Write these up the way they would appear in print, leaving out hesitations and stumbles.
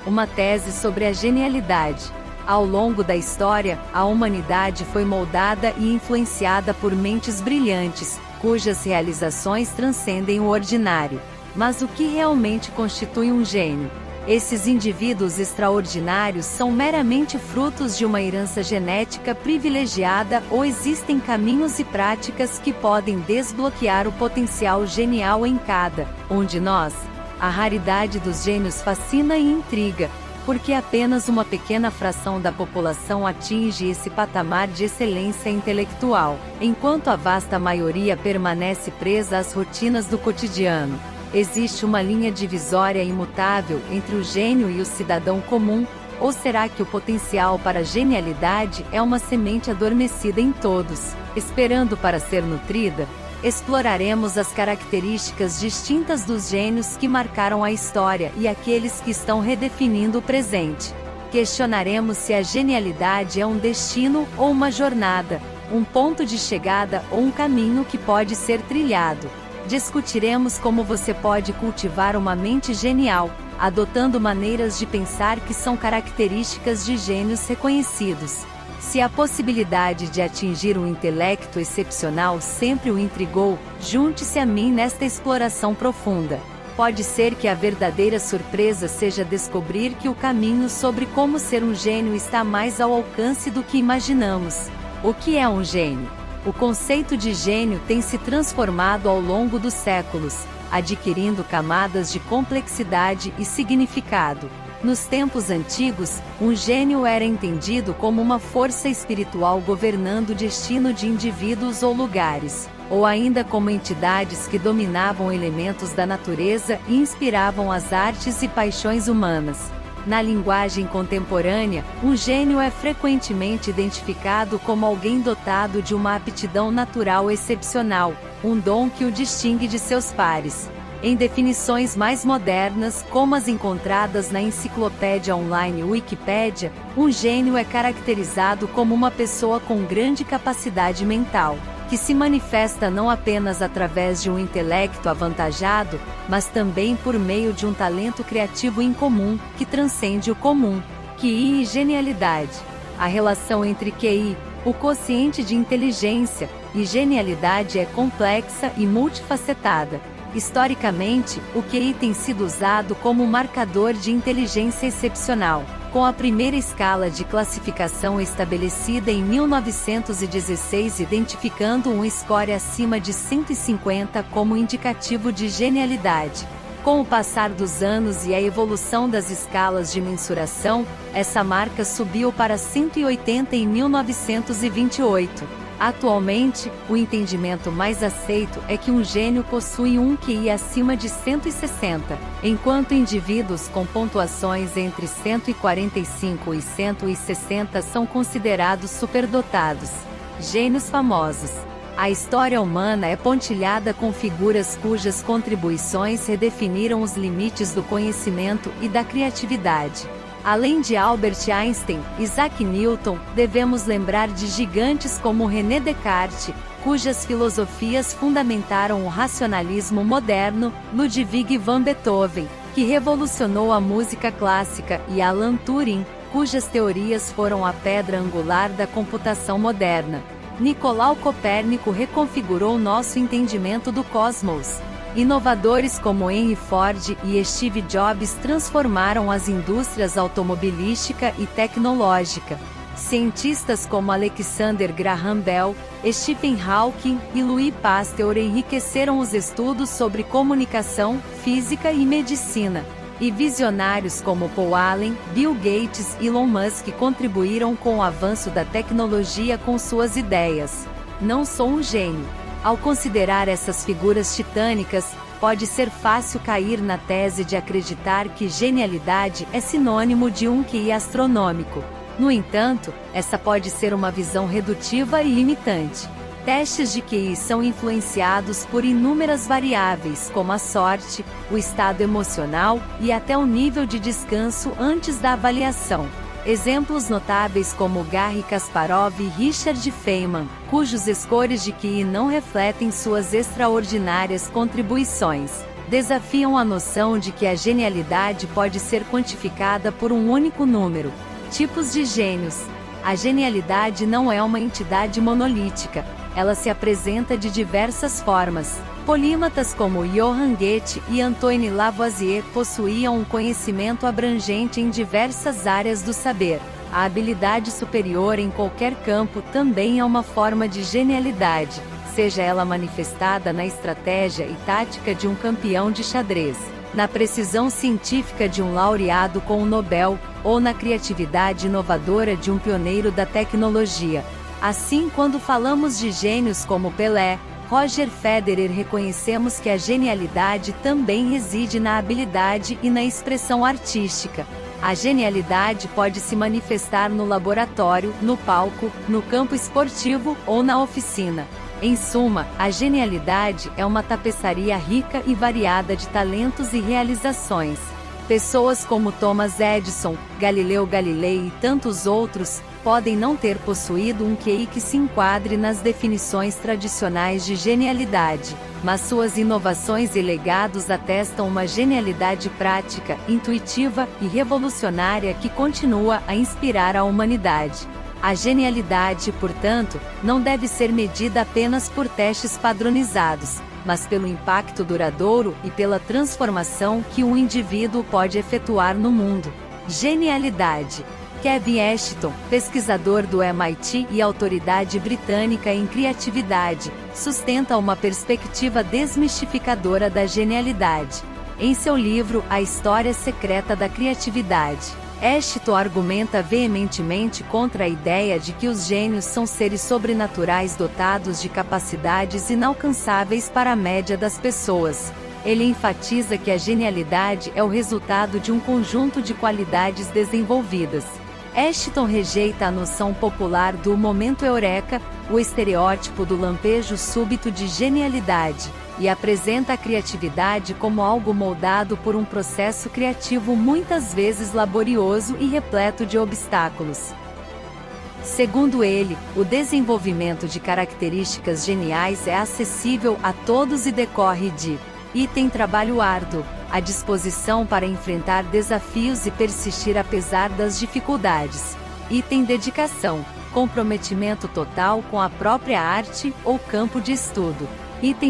uma tese sobre a genialidade. Ao longo da história, a humanidade foi moldada e influenciada por mentes brilhantes, cujas realizações transcendem o ordinário. Mas o que realmente constitui um gênio? Esses indivíduos extraordinários são meramente frutos de uma herança genética privilegiada ou existem caminhos e práticas que podem desbloquear o potencial genial em cada um de nós? A raridade dos gênios fascina e intriga, porque apenas uma pequena fração da população atinge esse patamar de excelência intelectual, enquanto a vasta maioria permanece presa às rotinas do cotidiano. Existe uma linha divisória imutável entre o gênio e o cidadão comum, ou será que o potencial para a genialidade é uma semente adormecida em todos, esperando para ser nutrida? Exploraremos as características distintas dos gênios que marcaram a história e aqueles que estão redefinindo o presente. Questionaremos se a genialidade é um destino ou uma jornada, um ponto de chegada ou um caminho que pode ser trilhado. Discutiremos como você pode cultivar uma mente genial, adotando maneiras de pensar que são características de gênios reconhecidos. Se a possibilidade de atingir um intelecto excepcional sempre o intrigou, junte-se a mim nesta exploração profunda. Pode ser que a verdadeira surpresa seja descobrir que o caminho sobre como ser um gênio está mais ao alcance do que imaginamos. O que é um gênio? O conceito de gênio tem se transformado ao longo dos séculos, adquirindo camadas de complexidade e significado. Nos tempos antigos, um gênio era entendido como uma força espiritual governando o destino de indivíduos ou lugares, ou ainda como entidades que dominavam elementos da natureza e inspiravam as artes e paixões humanas. Na linguagem contemporânea, um gênio é frequentemente identificado como alguém dotado de uma aptidão natural excepcional, um dom que o distingue de seus pares. Em definições mais modernas, como as encontradas na enciclopédia online Wikipédia, um gênio é caracterizado como uma pessoa com grande capacidade mental, que se manifesta não apenas através de um intelecto avantajado, mas também por meio de um talento criativo incomum, que transcende o comum. QI e genialidade. A relação entre QI, o quociente de inteligência, e genialidade é complexa e multifacetada. Historicamente, o QI tem sido usado como marcador de inteligência excepcional, com a primeira escala de classificação estabelecida em 1916 identificando um score acima de 150 como indicativo de genialidade. Com o passar dos anos e a evolução das escalas de mensuração, essa marca subiu para 180 em 1928. Atualmente, o entendimento mais aceito é que um gênio possui um QI acima de 160, enquanto indivíduos com pontuações entre 145 e 160 são considerados superdotados. Gênios famosos. A história humana é pontilhada com figuras cujas contribuições redefiniram os limites do conhecimento e da criatividade. Além de Albert Einstein, Isaac Newton, devemos lembrar de gigantes como René Descartes, cujas filosofias fundamentaram o racionalismo moderno, Ludwig van Beethoven, que revolucionou a música clássica, e Alan Turing, cujas teorias foram a pedra angular da computação moderna. Nicolau Copérnico reconfigurou nosso entendimento do cosmos. Inovadores como Henry Ford e Steve Jobs transformaram as indústrias automobilística e tecnológica. Cientistas como Alexander Graham Bell, Stephen Hawking e Louis Pasteur enriqueceram os estudos sobre comunicação, física e medicina. E visionários como Paul Allen, Bill Gates e Elon Musk contribuíram com o avanço da tecnologia com suas ideias. Não sou um gênio. Ao considerar essas figuras titânicas, pode ser fácil cair na tese de acreditar que genialidade é sinônimo de um QI astronômico. No entanto, essa pode ser uma visão redutiva e limitante. Testes de QI são influenciados por inúmeras variáveis, como a sorte, o estado emocional e até o nível de descanso antes da avaliação. Exemplos notáveis como Garry Kasparov e Richard Feynman, cujos scores de QI não refletem suas extraordinárias contribuições. desafiam a noção de que a genialidade pode ser quantificada por um único número. Tipos de gênios. A genialidade não é uma entidade monolítica, ela se apresenta de diversas formas. Polímatas como Johann Goethe e Antoine Lavoisier possuíam um conhecimento abrangente em diversas áreas do saber. A habilidade superior em qualquer campo também é uma forma de genialidade, seja ela manifestada na estratégia e tática de um campeão de xadrez, na precisão científica de um laureado com o Nobel, ou na criatividade inovadora de um pioneiro da tecnologia. Assim, quando falamos de gênios como Pelé, Roger Federer, reconhecemos que a genialidade também reside na habilidade e na expressão artística. A genialidade pode se manifestar no laboratório, no palco, no campo esportivo ou na oficina. Em suma, a genialidade é uma tapeçaria rica e variada de talentos e realizações. Pessoas como Thomas Edison, Galileu Galilei e tantos outros podem não ter possuído um QI que se enquadre nas definições tradicionais de genialidade, mas suas inovações e legados atestam uma genialidade prática, intuitiva e revolucionária que continua a inspirar a humanidade. A genialidade, portanto, não deve ser medida apenas por testes padronizados, mas pelo impacto duradouro e pela transformação que um indivíduo pode efetuar no mundo. Genialidade. Kevin Ashton, pesquisador do MIT e autoridade britânica em criatividade, sustenta uma perspectiva desmistificadora da genialidade. Em seu livro A História Secreta da Criatividade, Ashton argumenta veementemente contra a ideia de que os gênios são seres sobrenaturais dotados de capacidades inalcançáveis para a média das pessoas. Ele enfatiza que a genialidade é o resultado de um conjunto de qualidades desenvolvidas. Ashton rejeita a noção popular do momento eureka, o estereótipo do lampejo súbito de genialidade, e apresenta a criatividade como algo moldado por um processo criativo muitas vezes laborioso e repleto de obstáculos. Segundo ele, o desenvolvimento de características geniais é acessível a todos e decorre de trabalho árduo, a disposição para enfrentar desafios e persistir apesar das dificuldades. Dedicação, comprometimento total com a própria arte ou campo de estudo.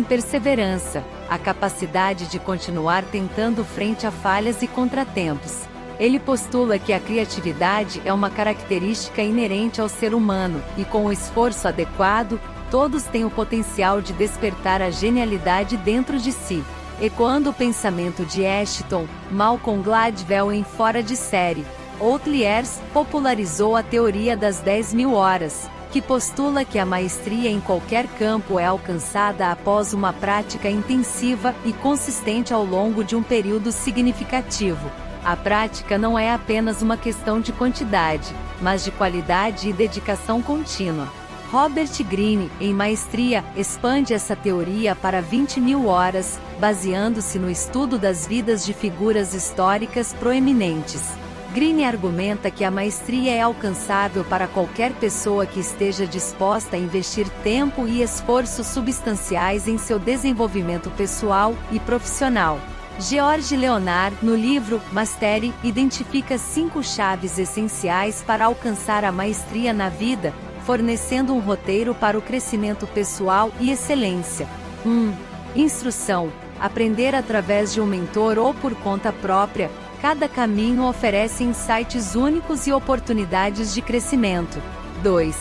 Perseverança, a capacidade de continuar tentando frente a falhas e contratempos. Ele postula que a criatividade é uma característica inerente ao ser humano, e com o esforço adequado, todos têm o potencial de despertar a genialidade dentro de si. Ecoando o pensamento de Ashton, Malcolm Gladwell em Fora de Série, Outliers, popularizou a teoria das 10.000 horas, que postula que a maestria em qualquer campo é alcançada após uma prática intensiva e consistente ao longo de um período significativo. A prática não é apenas uma questão de quantidade, mas de qualidade e dedicação contínua. Robert Greene, em Maestria, expande essa teoria para 20.000 horas, baseando-se no estudo das vidas de figuras históricas proeminentes. Greene argumenta que a maestria é alcançável para qualquer pessoa que esteja disposta a investir tempo e esforços substanciais em seu desenvolvimento pessoal e profissional. George Leonard, no livro Mastery, identifica 5 chaves essenciais para alcançar a maestria na vida, fornecendo um roteiro para o crescimento pessoal e excelência. 1. Instrução. Aprender através de um mentor ou por conta própria. Cada caminho oferece insights únicos e oportunidades de crescimento. 2.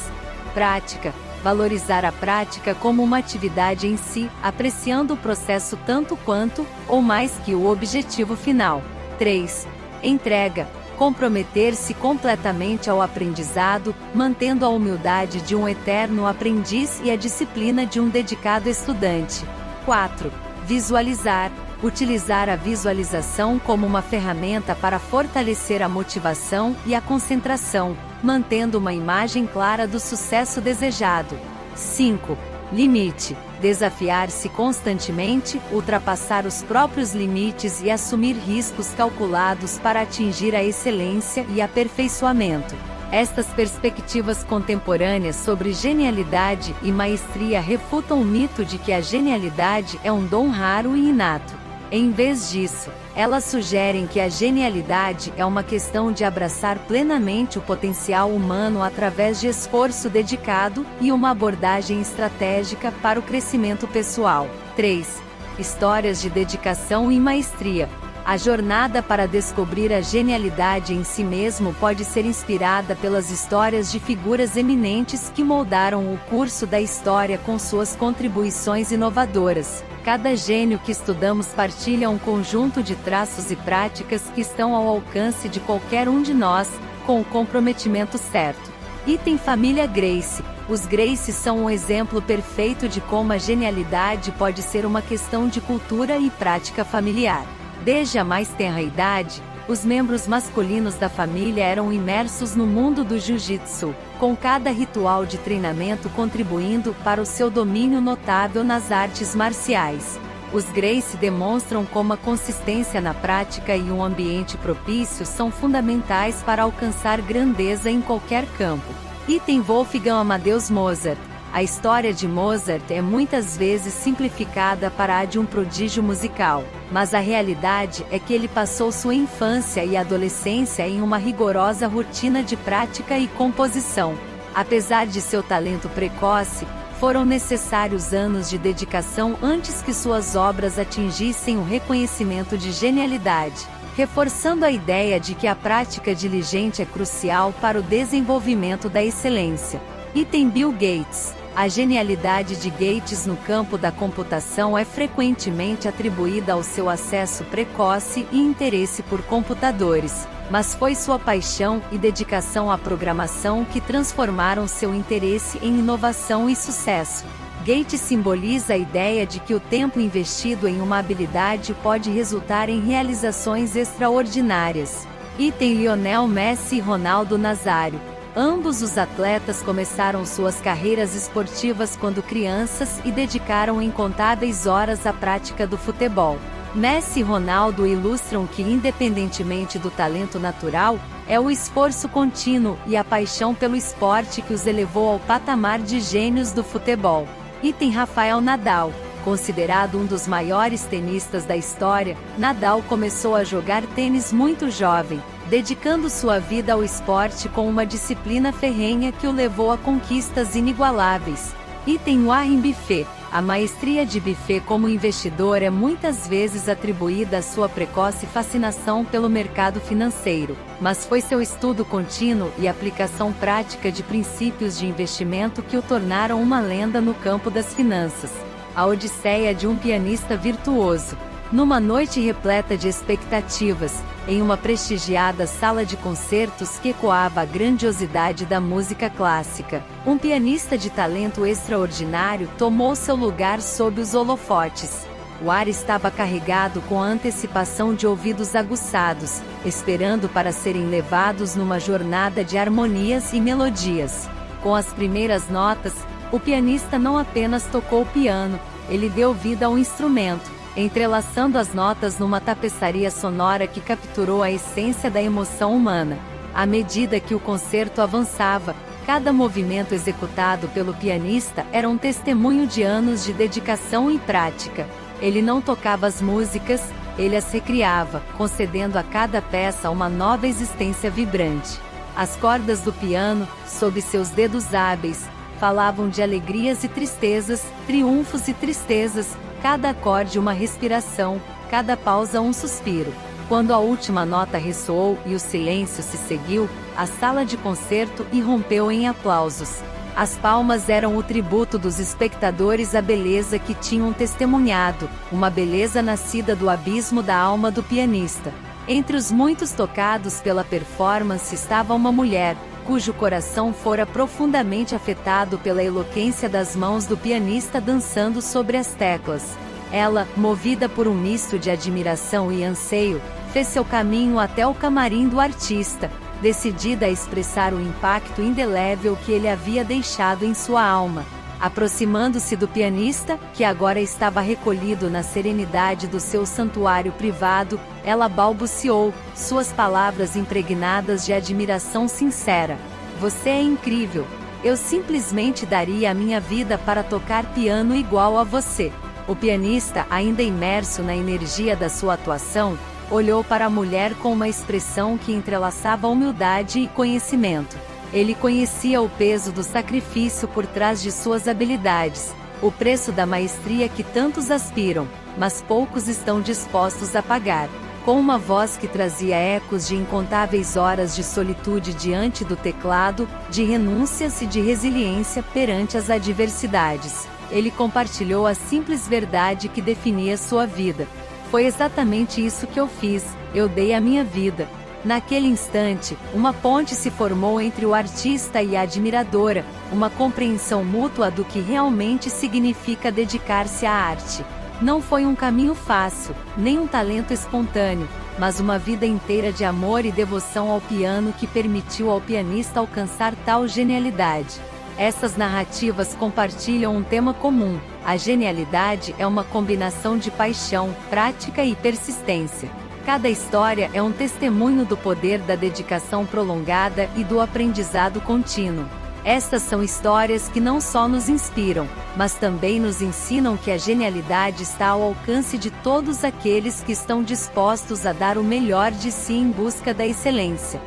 Prática. Valorizar a prática como uma atividade em si, apreciando o processo tanto quanto, ou mais que o objetivo final. 3. Entrega. Comprometer-se completamente ao aprendizado, mantendo a humildade de um eterno aprendiz e a disciplina de um dedicado estudante. 4. Visualizar. Utilizar a visualização como uma ferramenta para fortalecer a motivação e a concentração, mantendo uma imagem clara do sucesso desejado. 5. Limite. Desafiar-se constantemente, ultrapassar os próprios limites e assumir riscos calculados para atingir a excelência e aperfeiçoamento. Estas perspectivas contemporâneas sobre genialidade e maestria refutam o mito de que a genialidade é um dom raro e inato. Em vez disso, elas sugerem que a genialidade é uma questão de abraçar plenamente o potencial humano através de esforço dedicado e uma abordagem estratégica para o crescimento pessoal. 3. Histórias de dedicação e maestria. A jornada para descobrir a genialidade em si mesmo pode ser inspirada pelas histórias de figuras eminentes que moldaram o curso da história com suas contribuições inovadoras. Cada gênio que estudamos partilha um conjunto de traços e práticas que estão ao alcance de qualquer um de nós, com o comprometimento certo. Item família Gracie. Os Gracie são um exemplo perfeito de como a genialidade pode ser uma questão de cultura e prática familiar. Desde a mais tenra idade, os membros masculinos da família eram imersos no mundo do jiu-jitsu, com cada ritual de treinamento contribuindo para o seu domínio notável nas artes marciais. Os Gracie demonstram como a consistência na prática e um ambiente propício são fundamentais para alcançar grandeza em qualquer campo. Item Wolfgang Amadeus Mozart. A história de Mozart é muitas vezes simplificada para a de um prodígio musical, mas a realidade é que ele passou sua infância e adolescência em uma rigorosa rotina de prática e composição. Apesar de seu talento precoce, foram necessários anos de dedicação antes que suas obras atingissem o reconhecimento de genialidade, reforçando a ideia de que a prática diligente é crucial para o desenvolvimento da excelência. Item Bill Gates. A genialidade de Gates no campo da computação é frequentemente atribuída ao seu acesso precoce e interesse por computadores, mas foi sua paixão e dedicação à programação que transformaram seu interesse em inovação e sucesso. Gates simboliza a ideia de que o tempo investido em uma habilidade pode resultar em realizações extraordinárias. Item Lionel Messi e Ronaldo Nazário. Ambos os atletas começaram suas carreiras esportivas quando crianças e dedicaram incontáveis horas à prática do futebol. Messi e Ronaldo ilustram que, independentemente do talento natural, é o esforço contínuo e a paixão pelo esporte que os elevou ao patamar de gênios do futebol. Item Rafael Nadal. Considerado um dos maiores tenistas da história, Nadal começou a jogar tênis muito jovem, dedicando sua vida ao esporte com uma disciplina ferrenha que o levou a conquistas inigualáveis. Item Warren Buffett. A maestria de Buffett como investidor é muitas vezes atribuída à sua precoce fascinação pelo mercado financeiro, mas foi seu estudo contínuo e aplicação prática de princípios de investimento que o tornaram uma lenda no campo das finanças. A odisseia de um pianista virtuoso. Numa noite repleta de expectativas, em uma prestigiada sala de concertos que ecoava a grandiosidade da música clássica, um pianista de talento extraordinário tomou seu lugar sob os holofotes. O ar estava carregado com a antecipação de ouvidos aguçados, esperando para serem levados numa jornada de harmonias e melodias. Com as primeiras notas, o pianista não apenas tocou o piano, ele deu vida ao instrumento, entrelaçando as notas numa tapeçaria sonora que capturou a essência da emoção humana. À medida que o concerto avançava, cada movimento executado pelo pianista era um testemunho de anos de dedicação e prática. Ele não tocava as músicas, ele as recriava, concedendo a cada peça uma nova existência vibrante. As cordas do piano, sob seus dedos hábeis, falavam de alegrias e tristezas, triunfos e tristezas, cada acorde uma respiração, cada pausa um suspiro. Quando a última nota ressoou e o silêncio se seguiu, a sala de concerto irrompeu em aplausos. As palmas eram o tributo dos espectadores à beleza que tinham testemunhado, uma beleza nascida do abismo da alma do pianista. Entre os muitos tocados pela performance estava uma mulher, cujo coração fora profundamente afetado pela eloquência das mãos do pianista dançando sobre as teclas. Ela, movida por um misto de admiração e anseio, fez seu caminho até o camarim do artista, decidida a expressar o impacto indelével que ele havia deixado em sua alma. Aproximando-se do pianista, que agora estava recolhido na serenidade do seu santuário privado, ela balbuciou, suas palavras impregnadas de admiração sincera: "Você é incrível. Eu simplesmente daria a minha vida para tocar piano igual a você." O pianista, ainda imerso na energia da sua atuação, olhou para a mulher com uma expressão que entrelaçava humildade e conhecimento. Ele conhecia o peso do sacrifício por trás de suas habilidades, o preço da maestria que tantos aspiram, mas poucos estão dispostos a pagar. Com uma voz que trazia ecos de incontáveis horas de solitude diante do teclado, de renúncias e de resiliência perante as adversidades, ele compartilhou a simples verdade que definia sua vida. Foi exatamente isso que eu fiz, eu dei a minha vida. Naquele instante, uma ponte se formou entre o artista e a admiradora, uma compreensão mútua do que realmente significa dedicar-se à arte. Não foi um caminho fácil, nem um talento espontâneo, mas uma vida inteira de amor e devoção ao piano que permitiu ao pianista alcançar tal genialidade. Essas narrativas compartilham um tema comum: a genialidade é uma combinação de paixão, prática e persistência. Cada história é um testemunho do poder da dedicação prolongada e do aprendizado contínuo. Estas são histórias que não só nos inspiram, mas também nos ensinam que a genialidade está ao alcance de todos aqueles que estão dispostos a dar o melhor de si em busca da excelência.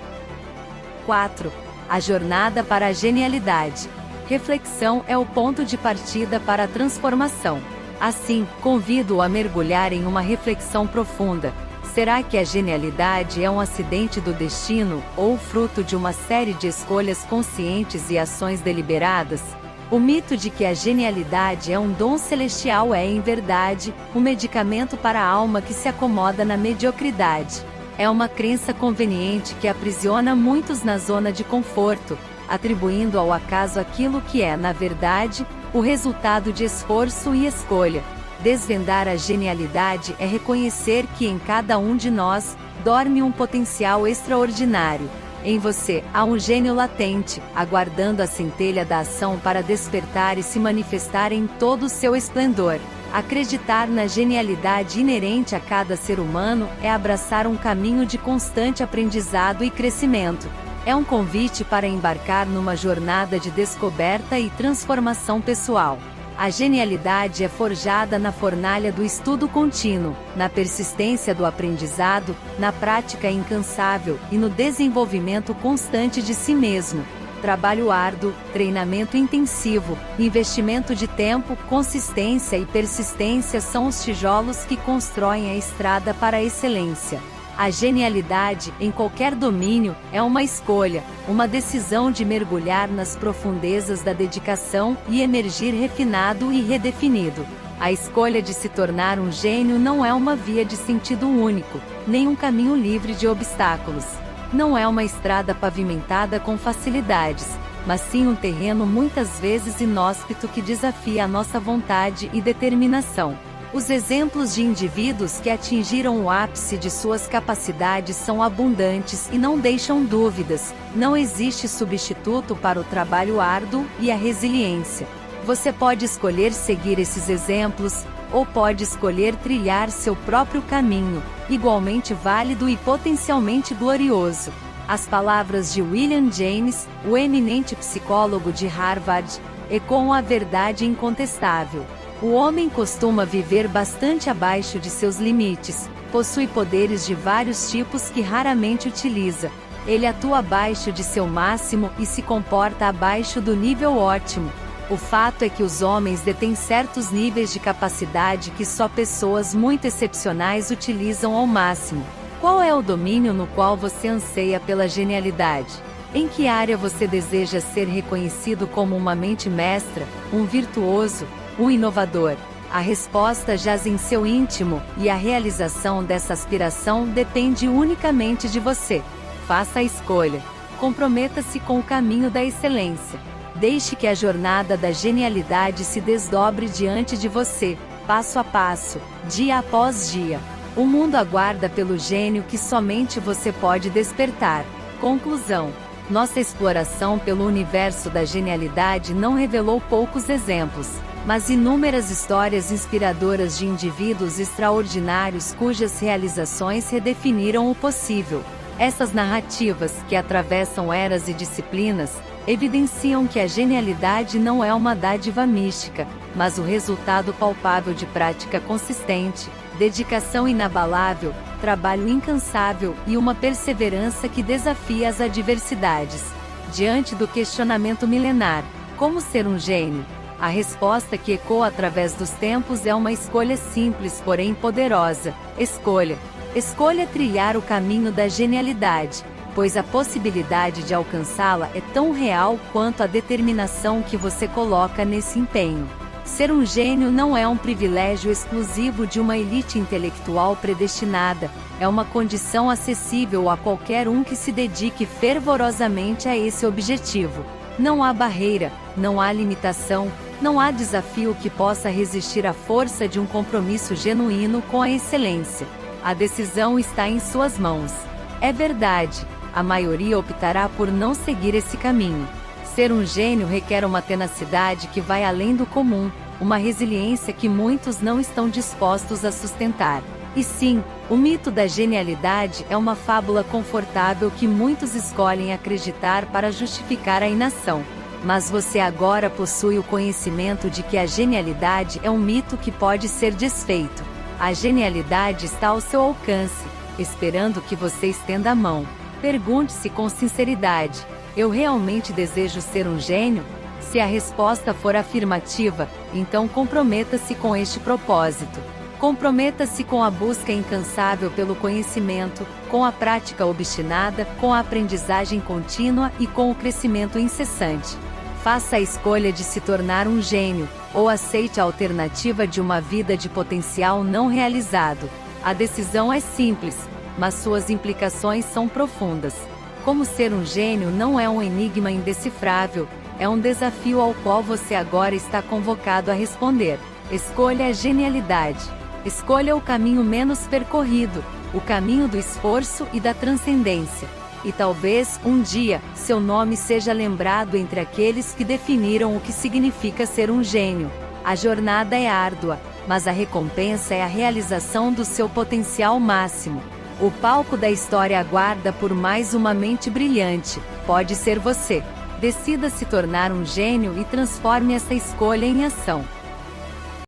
4. A jornada para a genialidade. Reflexão é o ponto de partida para a transformação. Assim, convido-o a mergulhar em uma reflexão profunda. Será que a genialidade é um acidente do destino, ou fruto de uma série de escolhas conscientes e ações deliberadas? O mito de que a genialidade é um dom celestial é, em verdade, um medicamento para a alma que se acomoda na mediocridade. É uma crença conveniente que aprisiona muitos na zona de conforto, atribuindo ao acaso aquilo que é, na verdade, o resultado de esforço e escolha. Desvendar a genialidade é reconhecer que em cada um de nós dorme um potencial extraordinário. Em você, há um gênio latente, aguardando a centelha da ação para despertar e se manifestar em todo o seu esplendor. Acreditar na genialidade inerente a cada ser humano é abraçar um caminho de constante aprendizado e crescimento. É um convite para embarcar numa jornada de descoberta e transformação pessoal. A genialidade é forjada na fornalha do estudo contínuo, na persistência do aprendizado, na prática incansável e no desenvolvimento constante de si mesmo. Trabalho árduo, treinamento intensivo, investimento de tempo, consistência e persistência são os tijolos que constroem a estrada para a excelência. A genialidade, em qualquer domínio, é uma escolha, uma decisão de mergulhar nas profundezas da dedicação e emergir refinado e redefinido. A escolha de se tornar um gênio não é uma via de sentido único, nem um caminho livre de obstáculos. Não é uma estrada pavimentada com facilidades, mas sim um terreno muitas vezes inóspito que desafia a nossa vontade e determinação. Os exemplos de indivíduos que atingiram o ápice de suas capacidades são abundantes e não deixam dúvidas. Não existe substituto para o trabalho árduo e a resiliência. Você pode escolher seguir esses exemplos, ou pode escolher trilhar seu próprio caminho, igualmente válido e potencialmente glorioso. As palavras de William James, o eminente psicólogo de Harvard, ecoam a verdade incontestável. O homem costuma viver bastante abaixo de seus limites, possui poderes de vários tipos que raramente utiliza. Ele atua abaixo de seu máximo e se comporta abaixo do nível ótimo. O fato é que os homens detêm certos níveis de capacidade que só pessoas muito excepcionais utilizam ao máximo. Qual é o domínio no qual você anseia pela genialidade? Em que área você deseja ser reconhecido como uma mente mestra, um virtuoso, um inovador? A resposta jaz em seu íntimo, e a realização dessa aspiração depende unicamente de você. Faça a escolha. Comprometa-se com o caminho da excelência. Deixe que a jornada da genialidade se desdobre diante de você, passo a passo, dia após dia. O mundo aguarda pelo gênio que somente você pode despertar. Conclusão: nossa exploração pelo universo da genialidade não revelou poucos exemplos, mas inúmeras histórias inspiradoras de indivíduos extraordinários cujas realizações redefiniram o possível. Essas narrativas, que atravessam eras e disciplinas, evidenciam que a genialidade não é uma dádiva mística, mas o resultado palpável de prática consistente, dedicação inabalável, trabalho incansável e uma perseverança que desafia as adversidades. Diante do questionamento milenar, como ser um gênio? A resposta que ecoa através dos tempos é uma escolha simples, porém poderosa. Escolha trilhar o caminho da genialidade, pois a possibilidade de alcançá-la é tão real quanto a determinação que você coloca nesse empenho. Ser um gênio não é um privilégio exclusivo de uma elite intelectual predestinada, é uma condição acessível a qualquer um que se dedique fervorosamente a esse objetivo. Não há barreira, não há limitação, não há desafio que possa resistir à força de um compromisso genuíno com a excelência. A decisão está em suas mãos. É verdade, a maioria optará por não seguir esse caminho. Ser um gênio requer uma tenacidade que vai além do comum, uma resiliência que muitos não estão dispostos a sustentar. E sim, o mito da genialidade é uma fábula confortável que muitos escolhem acreditar para justificar a inação. Mas você agora possui o conhecimento de que a genialidade é um mito que pode ser desfeito. A genialidade está ao seu alcance, esperando que você estenda a mão. Pergunte-se com sinceridade: eu realmente desejo ser um gênio? Se a resposta for afirmativa, então comprometa-se com este propósito. Comprometa-se com a busca incansável pelo conhecimento, com a prática obstinada, com a aprendizagem contínua e com o crescimento incessante. Faça a escolha de se tornar um gênio, ou aceite a alternativa de uma vida de potencial não realizado. A decisão é simples, mas suas implicações são profundas. Como ser um gênio não é um enigma indecifrável, é um desafio ao qual você agora está convocado a responder. Escolha a genialidade. Escolha o caminho menos percorrido, o caminho do esforço e da transcendência. E talvez, um dia, seu nome seja lembrado entre aqueles que definiram o que significa ser um gênio. A jornada é árdua, mas a recompensa é a realização do seu potencial máximo. O palco da história aguarda por mais uma mente brilhante. Pode ser você. Decida se tornar um gênio e transforme essa escolha em ação.